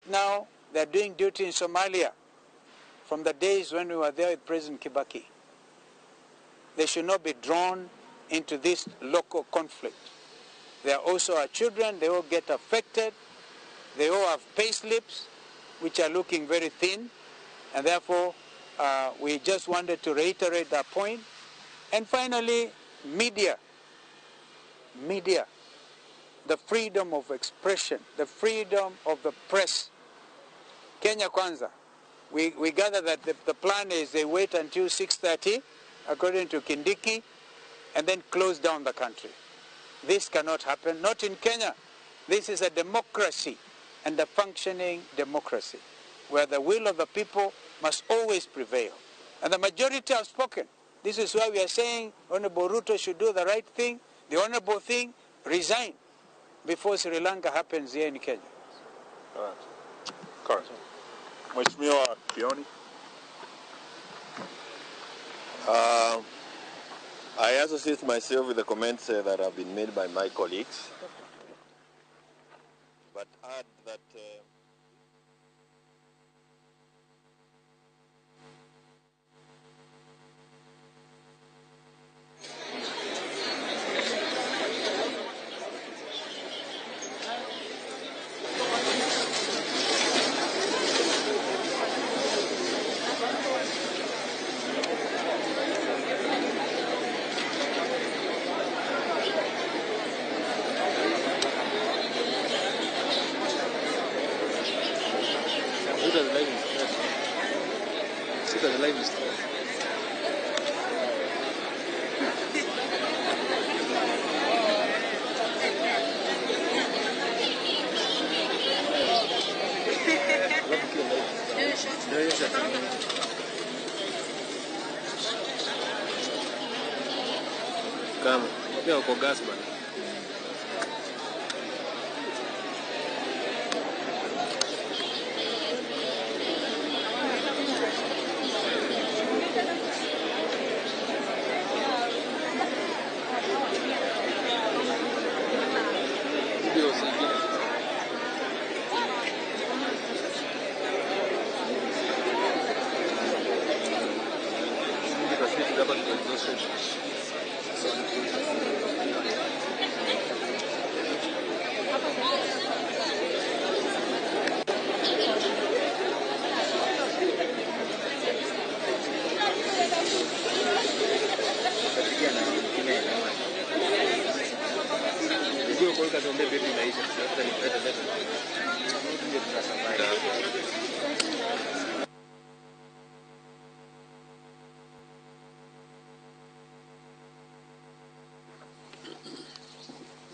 now they're doing duty in Somalia from the days when we were there with President Kibaki. They should not be drawn into this local conflict. They are also our children. They all get affected. They all have pay slips, which are looking very thin. And therefore, we just wanted to reiterate that point. And finally, media. Media. The freedom of expression, the freedom of the press. Kenya Kwanza. We gather that the plan is they wait until 6:30, according to Kindiki, and then close down the country. This cannot happen, not in Kenya. This is a democracy, and a functioning democracy, where the will of the people must always prevail. And the majority have spoken. This is why we are saying Honorable Ruto should do the right thing, the honorable thing, resign before Sri Lanka happens here in Kenya. All right. Correct. Mheshimiwa Kioni. I associate myself with the comments that have been made by my colleagues, but add that Kama pia uko gas bana.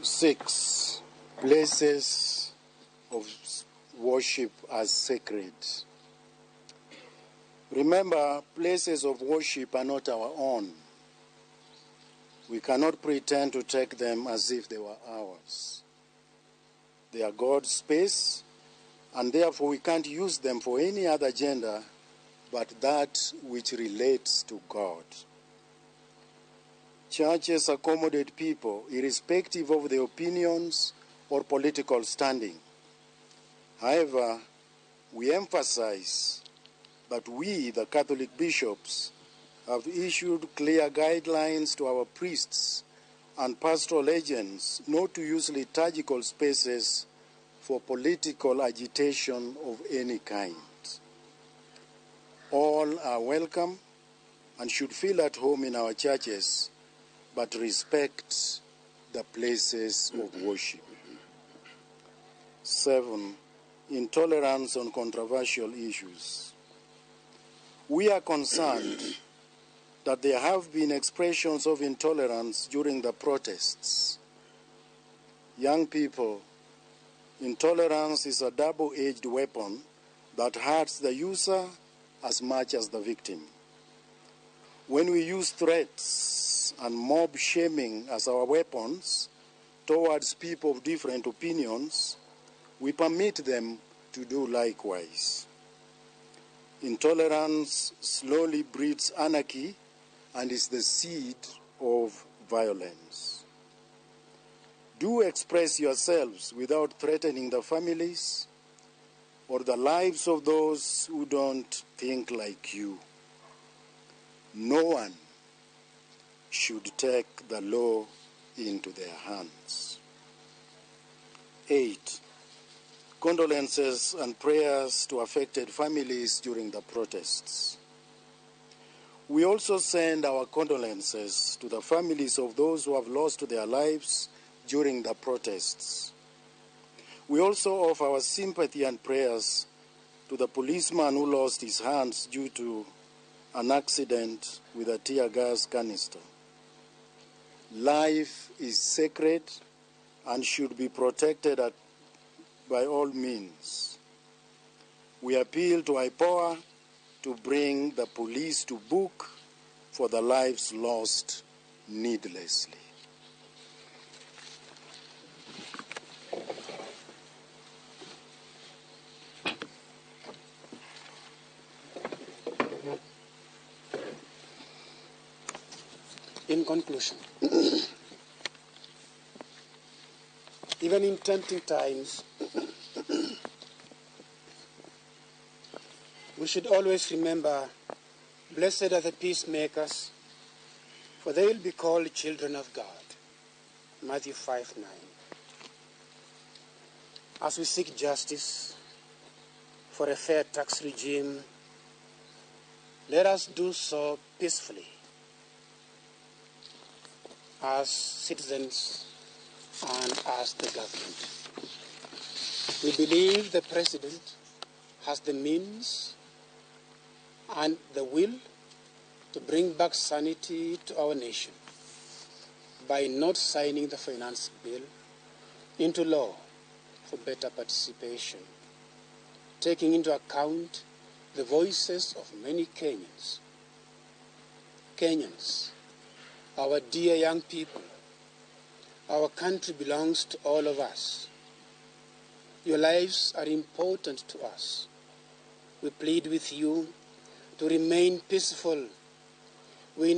Six, places of worship as sacred. Remember, places of worship are not our own. We cannot pretend to take them as if they were ours. They are God's space, and therefore we can't use them for any other agenda but that which relates to God. Churches accommodate people irrespective of their opinions or political standing. However, we emphasize that we, the Catholic bishops, have issued clear guidelines to our priests and pastoral agents not to use liturgical spaces for political agitation of any kind. All are welcome and should feel at home in our churches, but respect the places of worship. 7, intolerance on controversial issues. We are concerned that there have been expressions of intolerance during the protests. Young people, intolerance is a double-edged weapon that hurts the user as much as the victim. When we use threats and mob shaming as our weapons towards people of different opinions, we permit them to do likewise. Intolerance slowly breeds anarchy and is the seed of violence. Do express yourselves without threatening the families, or the lives of those who don't think like you. No one should take the law into their hands. 8. Condolences and prayers to affected families during the protests. We also send our condolences to the families of those who have lost their lives during the protests. We also offer our sympathy and prayers to the policeman who lost his hands due to an accident with a tear gas canister. Life is sacred and should be protected by all means. We appeal to IPOA to bring the police to book for the lives lost needlessly. In conclusion, even in tempting times, we should always remember, blessed are the peacemakers, for they will be called children of God. Matthew 5:9. As we seek justice for a fair tax regime, let us do so peacefully as citizens and as the government. We believe the President has the means and the will to bring back sanity to our nation by not signing the finance bill into law for better participation, taking into account the voices of many Kenyans. Kenyans, our dear young people, our country belongs to all of us. Your lives are important to us. We plead with you to remain peaceful